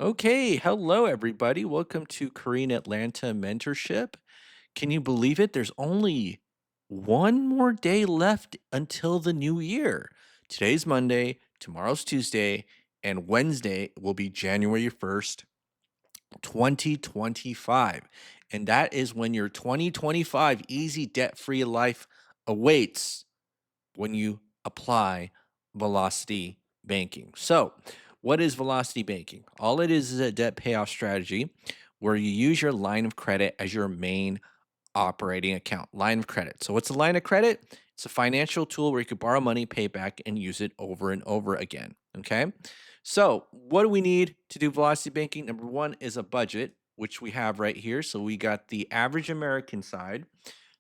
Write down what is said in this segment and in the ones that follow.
Okay, hello everybody. Welcome to Korean Atlanta Mentorship. Can you believe it? There's only one more day left until the new year. Today's Monday, tomorrow's Tuesday, and Wednesday will be January 1st, 2025. And that is when your 2025 easy debt free life awaits when you apply velocity banking. So, what is velocity banking? All it is a debt payoff strategy where you use your line of credit as your main operating account. Line of credit. So, what's a line of credit? It's a financial tool where you could borrow money, pay back, and use it over and over again. Okay. So, what do we need to do velocity banking? Number one is a budget, which we have right here. So, we got the average American side.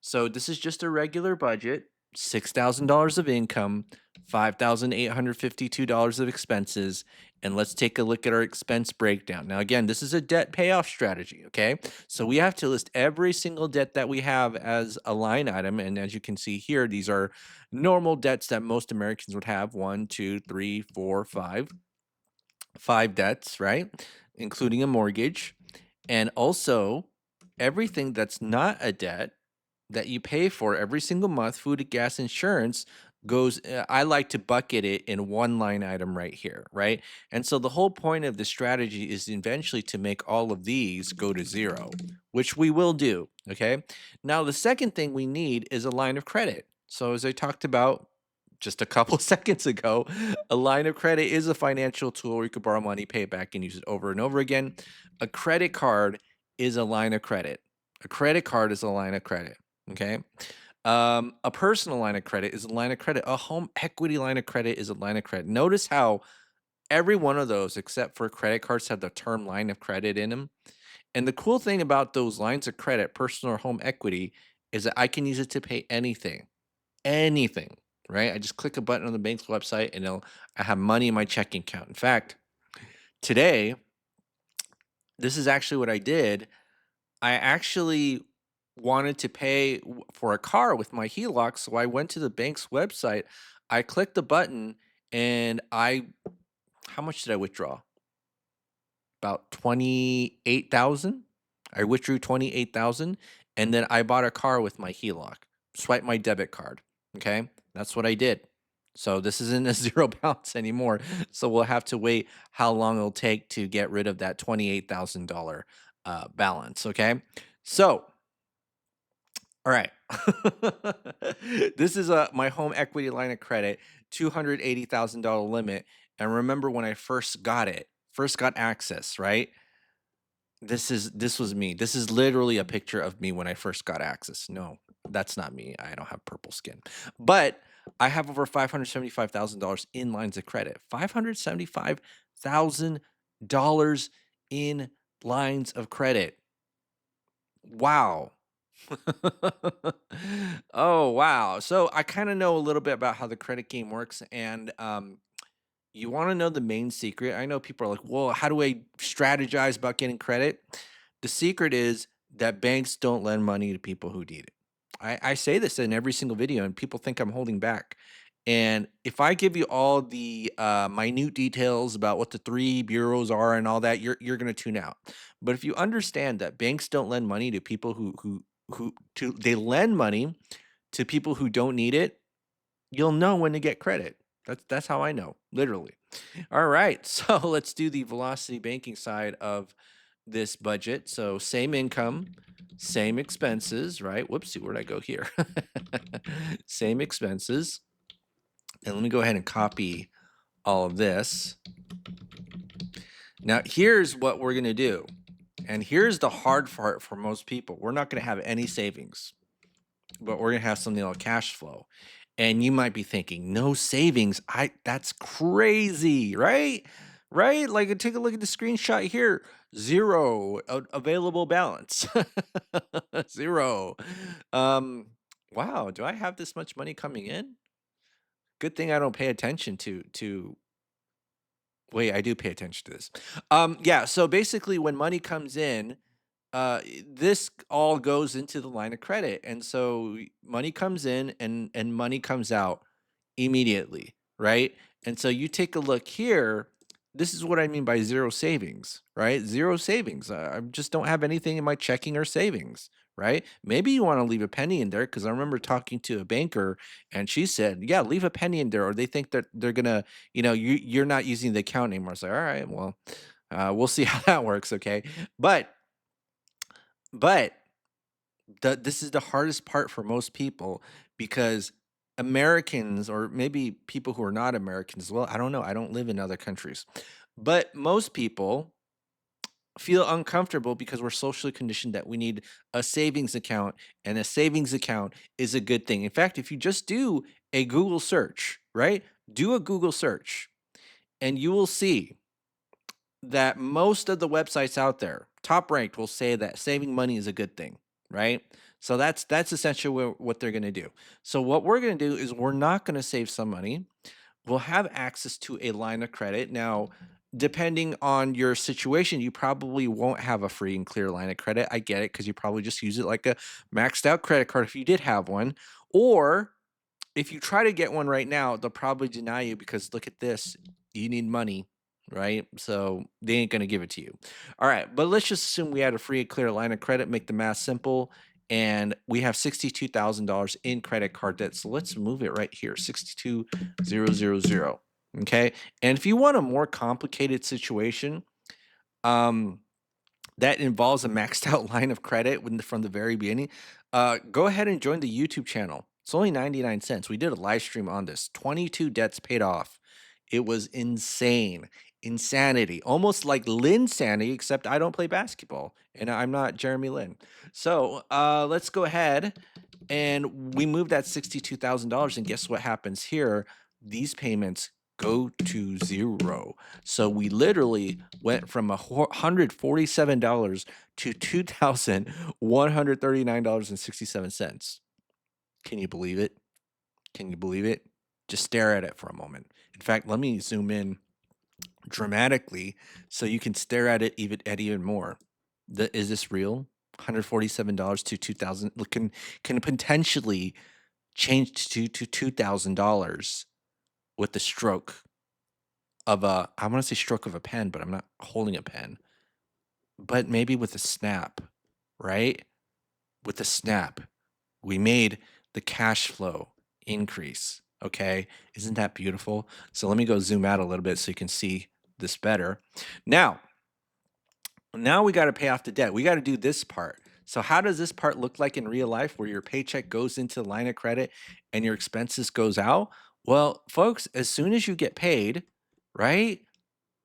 So this is just a regular budget, $6,000 of income, $5,852 of expenses, and let's take a look at our expense breakdown. Now again, this is a debt payoff strategy, okay? So we have to list every single debt that we have as a line item, and as you can see here, these are normal debts that most Americans would have: one, two, three, four, five debts, right? Including a mortgage, and also everything that's not a debt that you pay for every single month, food, gas, insurance goes, I like to bucket it in one line item right here, right? And so the whole point of the strategy is eventually to make all of these go to zero, which we will do, okay? Now, the second thing we need is a line of credit. So as I talked about just a couple seconds ago, a line of credit is a financial tool where you could borrow money, pay it back, and use it over and over again. A credit card is a line of credit. A credit card is a line of credit. Okay. A personal line of credit is a line of credit. A home equity line of credit is a line of credit. Notice how every one of those, except for credit cards, have the term line of credit in them. And the cool thing about those lines of credit, personal or home equity, is that I can use it to pay anything, right? I just click a button on the bank's website and I have money in my checking account. In fact, today, this is actually what I did. I actually wanted to pay for a car with my HELOC, so I went to the bank's website. I clicked the button, and how much did I withdraw? About 28,000. I withdrew 28,000, and then I bought a car with my HELOC. Swipe my debit card. Okay, that's what I did. So this isn't a zero balance anymore. So we'll have to wait how long it'll take to get rid of that $28,000 balance. Okay, so all right. This is my home equity line of credit, $280,000 limit. And remember when I first got access, right? This was me. This is literally a picture of me when I first got access. No, that's not me. I don't have purple skin. But I have over $575,000 in lines of credit. $575,000 in lines of credit. Wow. Oh, wow. So I kind of know a little bit about how the credit game works. And you want to know the main secret? I know people are like, well, how do I strategize about getting credit? The secret is that banks don't lend money to people who need it. I say this in every single video, and people think I'm holding back. And if I give you all the minute details about what the three bureaus are and all that, you're going to tune out. But if you understand that banks don't lend money to people they lend money to people who don't need it, you'll know when to get credit. That's how I know, literally. All right, so let's do the velocity banking side of this budget. So same income, same expenses, right? Whoopsie, where'd I go here? Same expenses. And let me go ahead and copy all of this. Now, here's what we're going to do. And here's the hard part for most people. We're not going to have any savings, but we're going to have something called cash flow. And you might be thinking, no savings. That's crazy, right? Right? Like take a look at the screenshot here. Zero available balance. Zero. Um, wow, do I have this much money coming in? Good thing I don't pay attention to wait, I do pay attention to this. Yeah, so basically when money comes in, this all goes into the line of credit. And so money comes in and money comes out immediately, right? And so you take a look here, this is what I mean by zero savings, right? Zero savings. I just don't have anything in my checking or savings, right? Maybe you want to leave a penny in there because I remember talking to a banker and she said, "Yeah, leave a penny in there," or they think that they're gonna, you're not using the account anymore. It's like, all right, well, we'll see how that works, okay? But but this is the hardest part for most people because Americans, or maybe people who are not Americans as well, I don't know. I don't live in other countries, but most people feel uncomfortable because we're socially conditioned that we need a savings account, and a savings account is a good thing. In fact, if you just do a Google search, right? Do a Google search and you will see that most of the websites out there, top ranked, will say that saving money is a good thing, right? So that's essentially what they're going to do. So what we're going to do is we're not going to save some money. We'll have access to a line of credit. Now, depending on your situation, you probably won't have a free and clear line of credit. I get it because you probably just use it like a maxed out credit card if you did have one. Or if you try to get one right now, they'll probably deny you because look at this, you need money, right? So they ain't gonna give it to you. All right, but let's just assume we had a free and clear line of credit, make the math simple, and we have $62,000 in credit card debt. So let's move it right here, 62,000. Okay, and if you want a more complicated situation, um, that involves a maxed out line of credit from the very beginning, go ahead and join the YouTube channel. It's only 99 cents. We did a live stream on this. 22 debts paid off. It was insane. Insanity. Almost like Linsanity, except I don't play basketball and I'm not Jeremy Lin. So let's go ahead and we move that $62,000. And guess what happens here? These payments go to zero. So we literally went from $147 to $2,139.67. Can you believe it? Can you believe it? Just stare at it for a moment. In fact, let me zoom in dramatically so you can stare at it even more. Is this real? $147 to 2000 can potentially change to $2,000 with the stroke of a, I want to say stroke of a pen, but I'm not holding a pen. But maybe with a snap, right? With a snap, we made the cash flow increase. Okay. Isn't that beautiful? So let me go zoom out a little bit so you can see this better. Now, we got to pay off the debt. We got to do this part. So how does this part look like in real life where your paycheck goes into the line of credit and your expenses goes out? Well, folks, as soon as you get paid, right?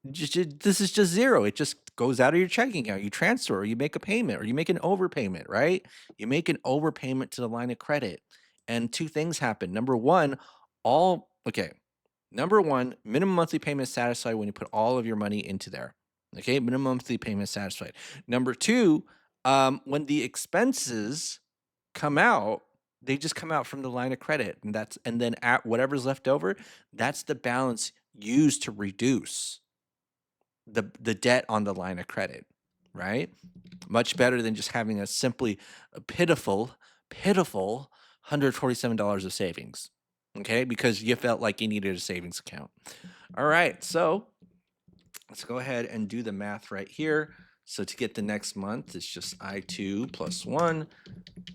This is just zero. It just goes out of your checking account. You transfer, or you make a payment, or you make an overpayment, right? You make an overpayment to the line of credit. And two things happen. Number one, all okay. Number one, minimum monthly payment is satisfied when you put all of your money into there. Okay, minimum monthly payment is satisfied. Number two, when the expenses come out, they just come out from the line of credit, and then at whatever's left over, that's the balance used to reduce the debt on the line of credit, right? Much better than just having a pitiful $147 of savings. Okay, because you felt like you needed a savings account. All right, so let's go ahead and do the math right here. So to get the next month, it's just I2 plus 1.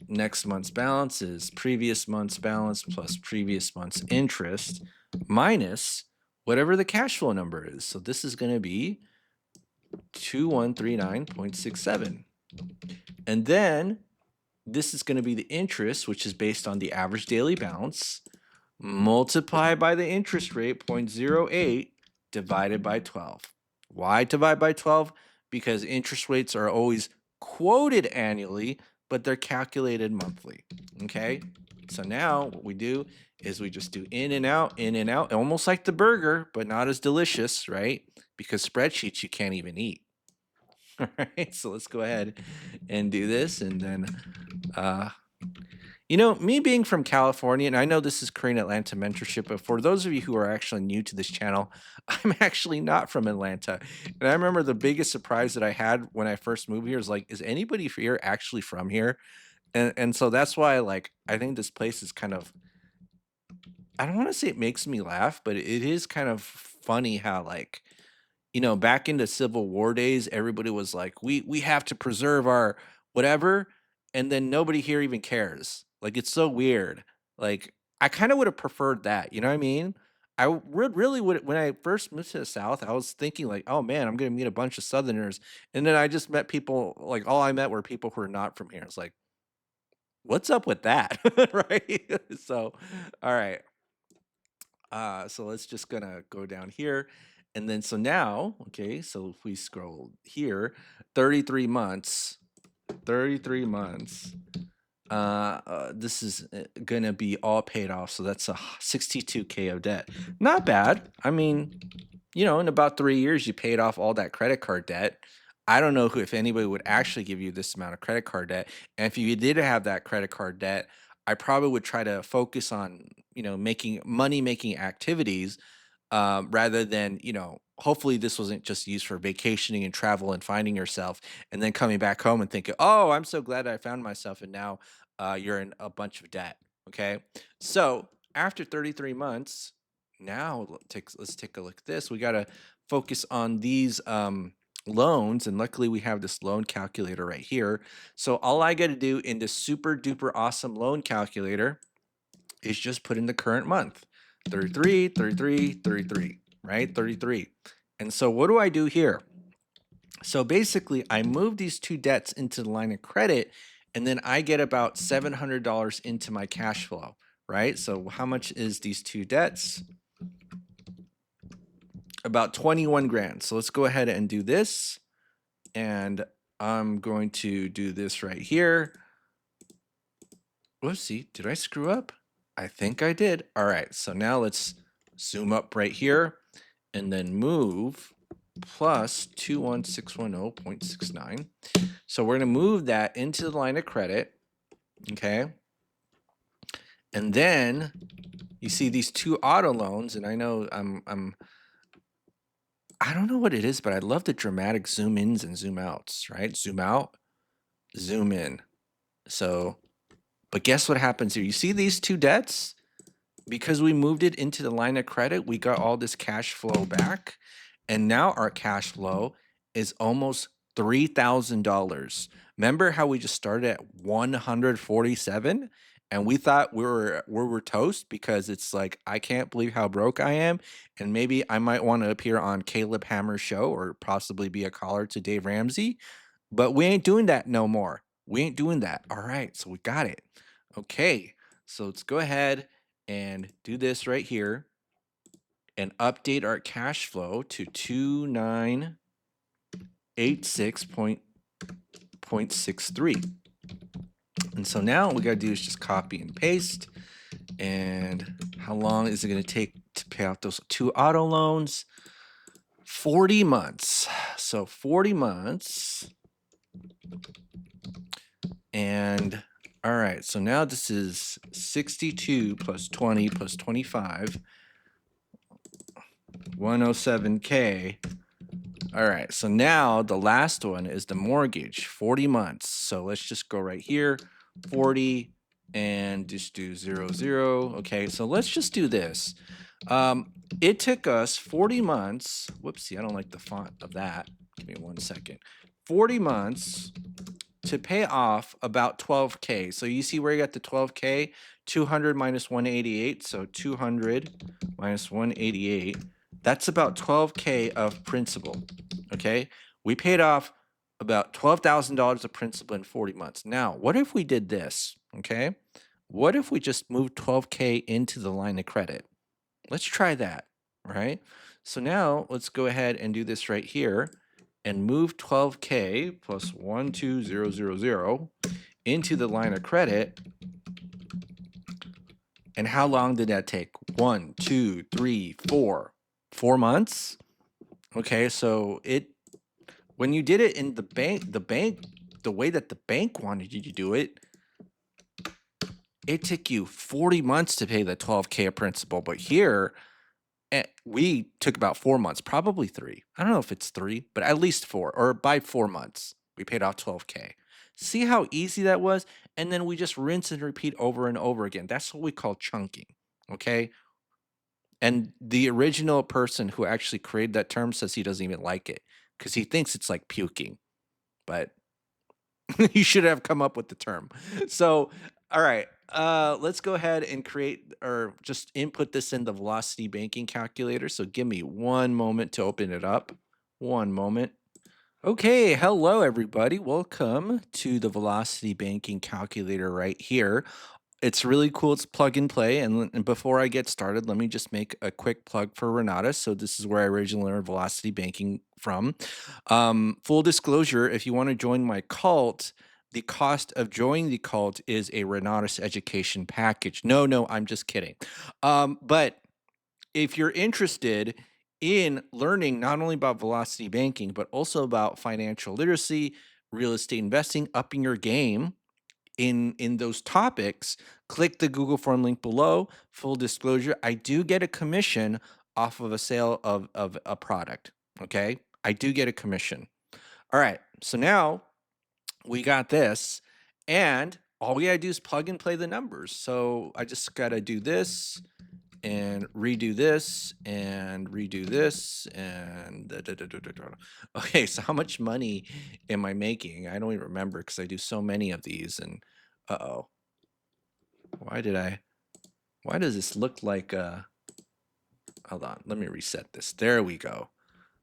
Next month's balance is previous month's balance plus previous month's interest minus whatever the cash flow number is. So this is going to be 2139.67. And then this is going to be the interest, which is based on the average daily balance, multiplied by the interest rate, 0.08, divided by 12. Why divide by 12? Because interest rates are always quoted annually, but they're calculated monthly. Okay? So now what we do is we just do in and out, almost like the burger, but not as delicious, right? Because spreadsheets you can't even eat. All right, so let's go ahead and do this. And then, me being from California, and I know this is Korean Atlanta mentorship, but for those of you who are actually new to this channel, I'm actually not from Atlanta. And I remember the biggest surprise that I had when I first moved here is like, is anybody here actually from here? And so that's why, like, I think this place is kind of, I don't want to say it makes me laugh, but it is kind of funny how, like, back in the Civil War days, everybody was like, we have to preserve our whatever, and then nobody here even cares. Like it's so weird. Like I kind of would have preferred that. You know what I mean? Would really would when I first moved to the South, I was thinking like, oh man, I'm gonna meet a bunch of Southerners, and then I just met people like all I met were people who are not from here. It's like, what's up with that, right? So, all right. So let's just gonna go down here. And then so now, okay, so if we scroll here, 33 months, 33 months. This is gonna be all paid off. So that's a 62K of debt. Not bad. I mean, in about 3 years, you paid off all that credit card debt. I don't know who, if anybody would actually give you this amount of credit card debt. And if you did have that credit card debt, I probably would try to focus on, making money making activities rather than, hopefully this wasn't just used for vacationing and travel and finding yourself and then coming back home and thinking, oh, I'm so glad I found myself. And now you're in a bunch of debt. Okay. So after 33 months, now let's take a look at this. We got to focus on these loans, and luckily we have this loan calculator right here. So all I got to do in this super duper awesome loan calculator is just put in the current month. 33, 33, 33, right? 33. And so what do I do here? So basically I move these two debts into the line of credit, and then I get about $700 into my cash flow, right? So how much is these two debts? About 21 grand. So let's go ahead and do this. And I'm going to do this right here. Whoopsie, did I screw up? I think I did. All right, so now let's zoom up right here and then move plus 21610.69. So we're gonna move that into the line of credit, okay? And then you see these two auto loans, and I know I don't know what it is, but I love the dramatic zoom ins and zoom outs, right? Zoom out, zoom in. So, but guess what happens here? You see these two debts? Because we moved it into the line of credit, we got all this cash flow back. And now our cash flow is almost $3,000. Remember how we just started at 147 and we thought we were toast because it's like I can't believe how broke I am, and maybe I might want to appear on Caleb Hammer's show or possibly be a caller to Dave Ramsey, but we ain't doing that no more. We ain't doing that. All right, so we got it. Okay. So let's go ahead and do this right here and update our cash flow to 2986.63. And so now what we got to do is just copy and paste. And how long is it going to take to pay off those two auto loans? 40 months. So 40 months. And all right, so now this is 62 plus 20 plus 25. 107K. All right, so now the last one is the mortgage, 40 months. So let's just go right here, 40, and just do 00. Okay, so let's just do this. It took us 40 months. Whoopsie, I don't like the font of that. Give me 1 second. 40 months to pay off about 12K. So you see where you got the 12K? 200 minus 188. So 200 minus 188. That's about 12K of principal. Okay. We paid off about $12,000 of principal in 40 months. Now, what if we did this? Okay. What if we just moved 12K into the line of credit? Let's try that. Right. So now let's go ahead and do this right here and move 12K plus 12000 into the line of credit. And how long did that take? 1, 2, 3, 4. 4 months? Okay, so when you did it in the bank, the way that the bank wanted you to do it, it took you 40 months to pay the 12K of principal. But here, we took about 4 months, probably 3. I don't know if it's 3, but at least 4, or by 4 months, we paid off 12K. See how easy that was? And then we just rinse and repeat over and over again. That's what we call chunking, okay? And the original person who actually created that term says he doesn't even like it because he thinks it's like puking, but you should have come up with the term. So, all right, let's go ahead and create or just input this in the velocity banking calculator. So give me one moment to open it up. One moment. Okay, hello everybody. Welcome to the Velocity Banking Calculator right here. It's really cool. It's plug and play. And before I get started, let me just make a quick plug for Renata. So this is where I originally learned velocity banking from. Full disclosure: if you want to join my cult, the cost of joining the cult is a Renatus education package. No, no, I'm just kidding. But if you're interested in learning not only about velocity banking, but also about financial literacy, real estate investing, upping your game in those topics, click the Google form link below. Full disclosure, I do get a commission off of a sale of a product. Okay. I do get a commission. All right. So now we got this, and all we gotta do is plug and play the numbers. So I just gotta do this and redo this and redo this and okay, so how much money am I making? I don't even remember because I do so many of these. And uh-oh, why did I why does this look like hold on, let me reset this. There we go.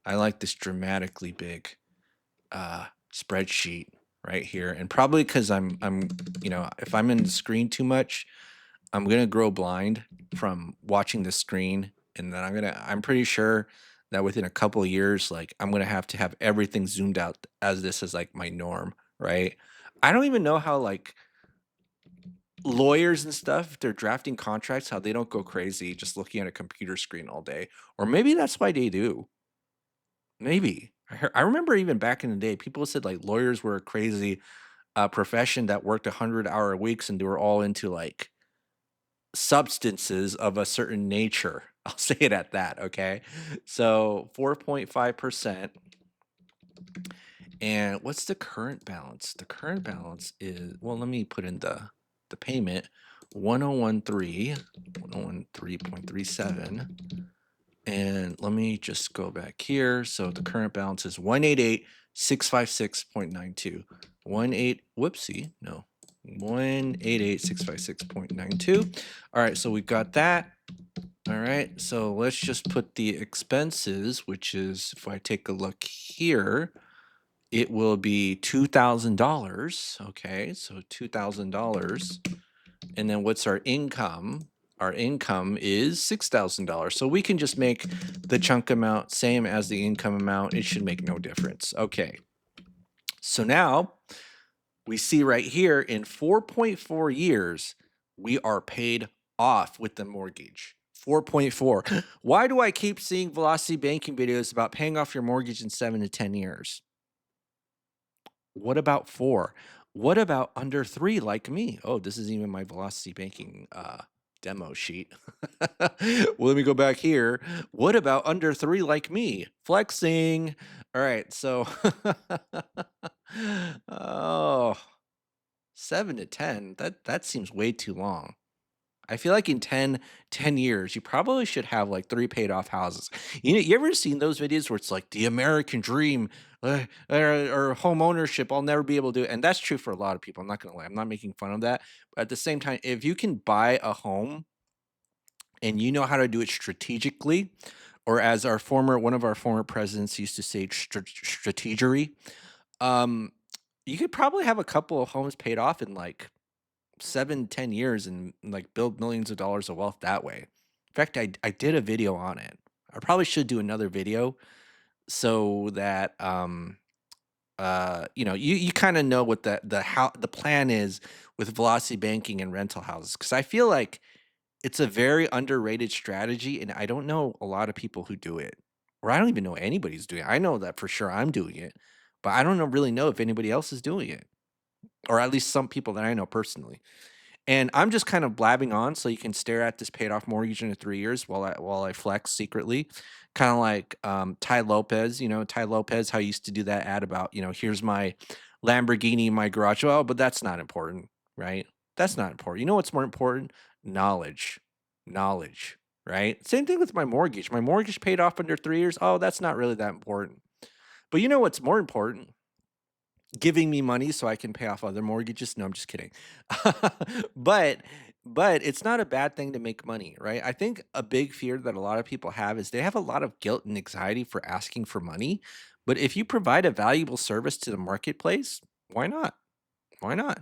I like this dramatically big spreadsheet right here. And probably because I'm if I'm in the screen too much, I'm gonna grow blind from watching the screen, and then I'm pretty sure that within a couple of years, like I'm gonna have to have everything zoomed out as this is like my norm, right? I don't even know how like lawyers and stuff, if they're drafting contracts, how they don't go crazy just looking at a computer screen all day. Or maybe that's why they do. Maybe. I remember even back in the day, people said like lawyers were a crazy profession that worked 100-hour weeks and they were all into like substances of a certain nature. I'll say it at that, okay? So 4.5%. And what's the current balance? The current balance is, well, let me put in the payment 1013, 1013.37. And let me just go back here. So the current balance is 188,656.92. 188,656.92. All right, so we've got that. All right, so let's just put the expenses, which is, if I take a look here, it will be $2,000. Okay, so $2,000. And then what's our income? Our income is $6,000. So we can just make the chunk amount same as the income amount. It should make no difference. Okay. So now we see right here in 4.4 years, we are paid off with the mortgage. 4.4. Why do I keep seeing velocity banking videos about paying off your mortgage in 7 to 10 years? What about 4? What about under 3 like me? Oh, this is even my velocity banking demo sheet. Well, let me go back here. What about under 3 like me? Flexing. All right, so oh, 7 to 10. That seems way too long. I feel like in ten years, you probably should have like 3 paid off houses. You ever seen those videos where it's like the American dream, or home ownership? I'll never be able to do it. And that's true for a lot of people. I'm not gonna lie. I'm not making fun of that. But at the same time, if you can buy a home and you know how to do it strategically, or as one of our former presidents used to say, strategery, um, you could probably have a couple of homes paid off in like 7, 10 years and like build millions of dollars of wealth that way. In fact, I did a video on it. I probably should do another video so that you kind of know what the plan is with velocity banking and rental houses, because I feel like it's a very underrated strategy and I don't know a lot of people who do it. Or I don't even know anybody's doing it. I know that for sure I'm doing it, but I don't really know if anybody else is doing it, or at least some people that I know personally. And I'm just kind of blabbing on so you can stare at this paid off mortgage in 3 years while I flex secretly. Kind of like Ty Lopez, Ty Lopez, how he used to do that ad about, here's my Lamborghini in my garage. Oh, but that's not important, right? That's not important. You know what's more important? Knowledge. Knowledge. right? Same thing with my mortgage. My mortgage paid off under 3 years. Oh, that's not really that important. But you know what's more important? Giving me money so I can pay off other mortgages. No, I'm just kidding. but but it's not a bad thing to make money, right? I think a big fear that a lot of people have is they have a lot of guilt and anxiety for asking for money. But if you provide a valuable service to the marketplace, why not? Why not?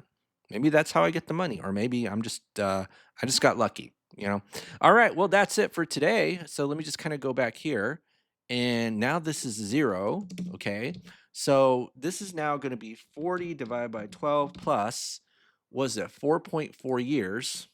Maybe that's how I get the money, or maybe I just got lucky, you know. All right, well that's it for today. So let me just kind of go back here, and now this is 0. Okay, so this is now going to be 40 divided by 12 plus, was it 4.4 years,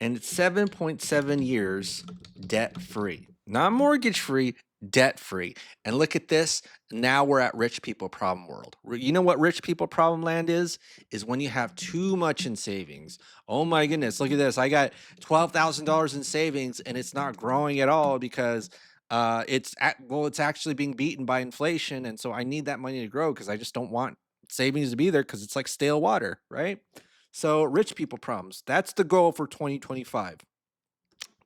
and it's 7.7 years debt free, not mortgage free, debt free. And look at this. Now we're at rich people problem world. You know what rich people problem land is when you have too much in savings. Oh my goodness, look at this. I got $12,000 in savings and it's not growing at all because it's actually being beaten by inflation, and so I need that money to grow because I just don't want savings to be there because it's like stale water, right? So rich people problems. That's the goal for 2025.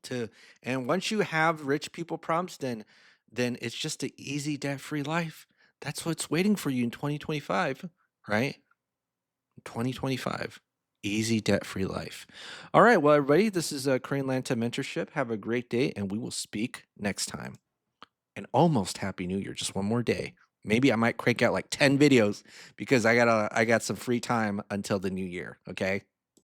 To and once you have rich people problems, then it's just an easy debt-free life. That's what's waiting for you in 2025, right? 2025. Easy debt-free life. All right, well, everybody, this is Crane Lanta Mentorship. Have a great day, and we will speak next time. And almost Happy New Year. Just one more day. Maybe I might crank out like 10 videos because I got some free time until the new year. Okay.